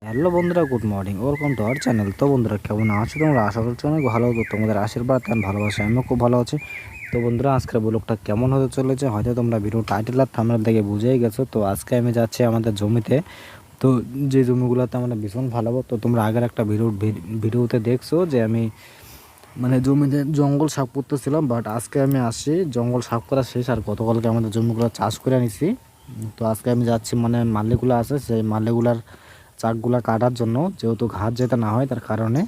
Hello বন্ধুরা, good morning, welcome to our channel. তো বন্ধুরা, কেমন আছো তোমরা? আশা করছি অনেক ভালো। তো তোমাদের আশীর্বাদ আর ভালোবাসা আমিও খুব ভালো আছি। তো বন্ধুরা, আজকের ব্লগটা কেমন হতে চলেছে হয়তো তোমরা ভিডিও টাইটেল আর থাম্বনেল দেখে বুঝেই গেছো। তো আজকে আমি যাচ্ছি আমাদের জমিতে। তো যে জমিগুলোতে আমরা ভীষণ ভালো, তো তোমরা আগের একটা ভিডিওতে দেখছো যে আমি মানে জমিতে জঙ্গল সাফ করতেছিলাম। বাট আজকে আমি আসি, জঙ্গল সাফ করা শেষ আর গতকালকে আমাদের জমিগুলো চাষ করে নিছি। তো আজকে আমি যাচ্ছি মানে মালিগুলো আছে সেই মালিগুলার চাকগুলা কাটার জন্য, যেহেতু ঘাস যেতে না হয় তার কারণে।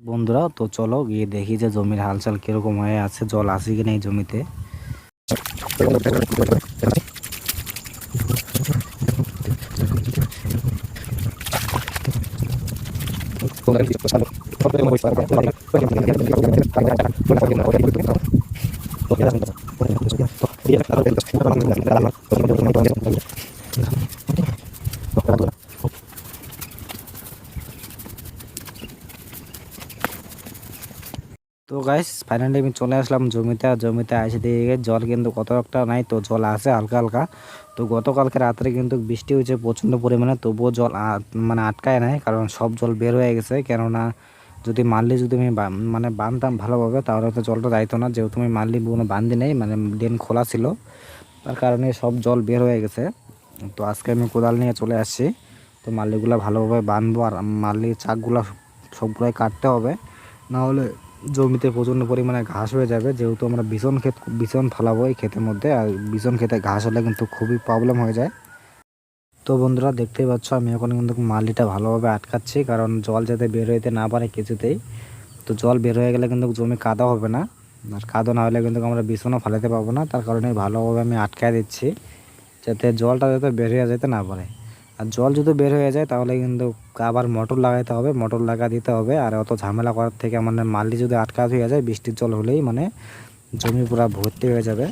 বন্ধুরা, তো চলো গিয়ে দেখি যে জমির হালচাল কিরকম হয়ে আছে, জল আসে কিনা এই জমিতে। তো গাইস, ফাইনালি আমি চলে আসলাম জমিতে। আর জমিতে এসে দিয়ে জল কিন্তু কত একটা নাই, তো জল আছে হালকা হালকা। তো গতকালকে রাত্রে কিন্তু বৃষ্টি হয়েছে প্রচণ্ড পরিমাণে, তবুও জল মানে আটকায় নাই, কারণ সব জল বের হয়ে গেছে। কেননা যদি মারলি যদি আমি মানে বাঁধতাম ভালোভাবে তাহলে তো জলটা যাইতো না, যেহেতু আমি মারলি কোনো বান্ধি নেই, মানে ড্রেন খোলা ছিল, তার কারণে সব জল বের হয়ে গেছে। তো আজকে আমি কোদাল নিয়ে চলে আসছি। তো মারলিগুলো ভালোভাবে বাঁধবো আর মারলি চাকগুলো সবগুলোই কাটতে হবে, না হলে জমিতে প্রচণ্ড পরিমাণে ঘাস হয়ে যাবে। যেহেতু আমরা বিছন ফালাবো এই ক্ষেতের মধ্যে, আর বিছন ক্ষেতে ঘাস হলে কিন্তু খুবই প্রবলেম হয়ে যায়। তো বন্ধুরা, দেখতেই পাচ্ছ আমি এখন কিন্তু মালিটা ভালোভাবে আটকাচ্ছি, কারণ জল যাতে বের হইতে না পারে কিছুতেই। তো জল বের হয়ে গেলে কিন্তু জমি কাদা হবে না, আর কাদা না হলে কিন্তু আমরা বিছনও ফালাতে পারবো না। তার কারণে ভালোভাবে আমি আটকায় দিচ্ছি, যাতে জলটা যাতে বের হয়ে যেতে না পারে। আর জল যদি বের হয়ে যায় তাহলে কিন্তু আবার মোটর লাগাইতে হবে, মোটর লাগা দিতে হবে। আর অত ঝামেলা করার থেকে মানে মালি যদি আটকা হয়ে যায় বৃষ্টির জল হলেই মানে জমি পুরা ভর্তি হয়ে যাবে।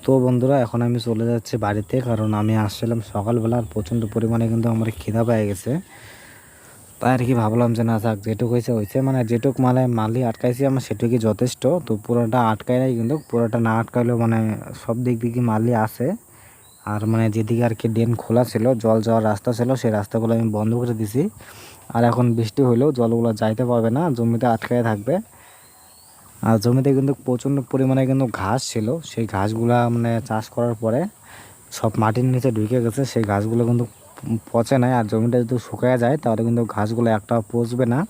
তো বন্ধুরা, এখন আমি চলে যাচ্ছি বাড়িতে, কারণ আমি আসছিলাম সকালবেলা আর প্রচণ্ড পরিমাণে কিন্তু আমার খিদা পেয়ে গেছে। তাই আর কি ভাবলাম যে না থাক, যেটুক হয়েছে হয়েছে, মানে যেটুক মানে মালি আটকাইছি আমার সেটুকুই যথেষ্ট। তো পুরোটা আটকাই নাই, কিন্তু পুরোটা না আটকাইলেও মানে সব দিক দিকে মালি আছে। আর মানে যেদিকে আর কি ড্রেন খোলা ছিল, জল যাওয়ার রাস্তা ছিল, সেই রাস্তাগুলো আমি বন্ধ করে দিছি। আর এখন বৃষ্টি হলেও জলগুলো যাইতে পারবে না, জমিতে আটকায় থাকবে। আর জমিতে কিন্তু প্রচণ্ড পরিমাণে কিন্তু ঘাস ছিল, সেই ঘাসগুলা মানে চাষ করার পরে সব মাটির নিচে ঢুকে গেছে। সেই ঘাসগুলো কিন্তু পচে নাই, আর জমিটা যদি শুকিয়ে যায় তাহলে কিন্তু ঘাসগুলো একটা পচবে না।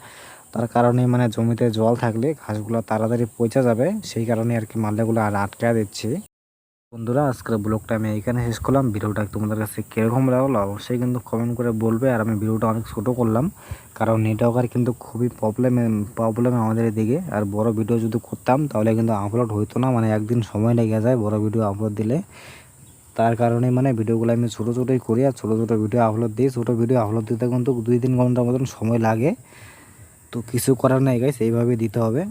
তার কারণে মানে জমিতে জল থাকলে ঘাসগুলো তাড়াতাড়ি পচে যাবে, সেই কারণে আর কি মালটাগুলো আর আটকায় দিচ্ছি। বন্ধুরা, আজকের ব্লগটা আমি এখানে শেষ করলাম। ভিডিওটা তোমাদের কাছে কীরকম লাগলো অবশ্যই কিন্তু কমেন্ট করে বলবে। আর আমি ভিডিওটা অনেক ছোটো করলাম, কারণ নেটওয়ার্কের কিন্তু খুবই প্রবলেম আমাদের এদিকে। আর বড় ভিডিও যদি করতাম তাহলে কিন্তু আপলোড হইতো না, মানে একদিন সময় লেগে যায় বড় ভিডিও আপলোড দিলে। তার কারণে মানে ভিডিওগুলো আমি ছোটো ছোটোই করি, আর ছোটো ছোটো ভিডিও আপলোড দিই। ছোটো ভিডিও আপলোড দিতে কিন্তু 2-3 ঘন্টার মতন সময় লাগে। তো কিছু করার নাই গাইস, এইভাবে দিতে হবে।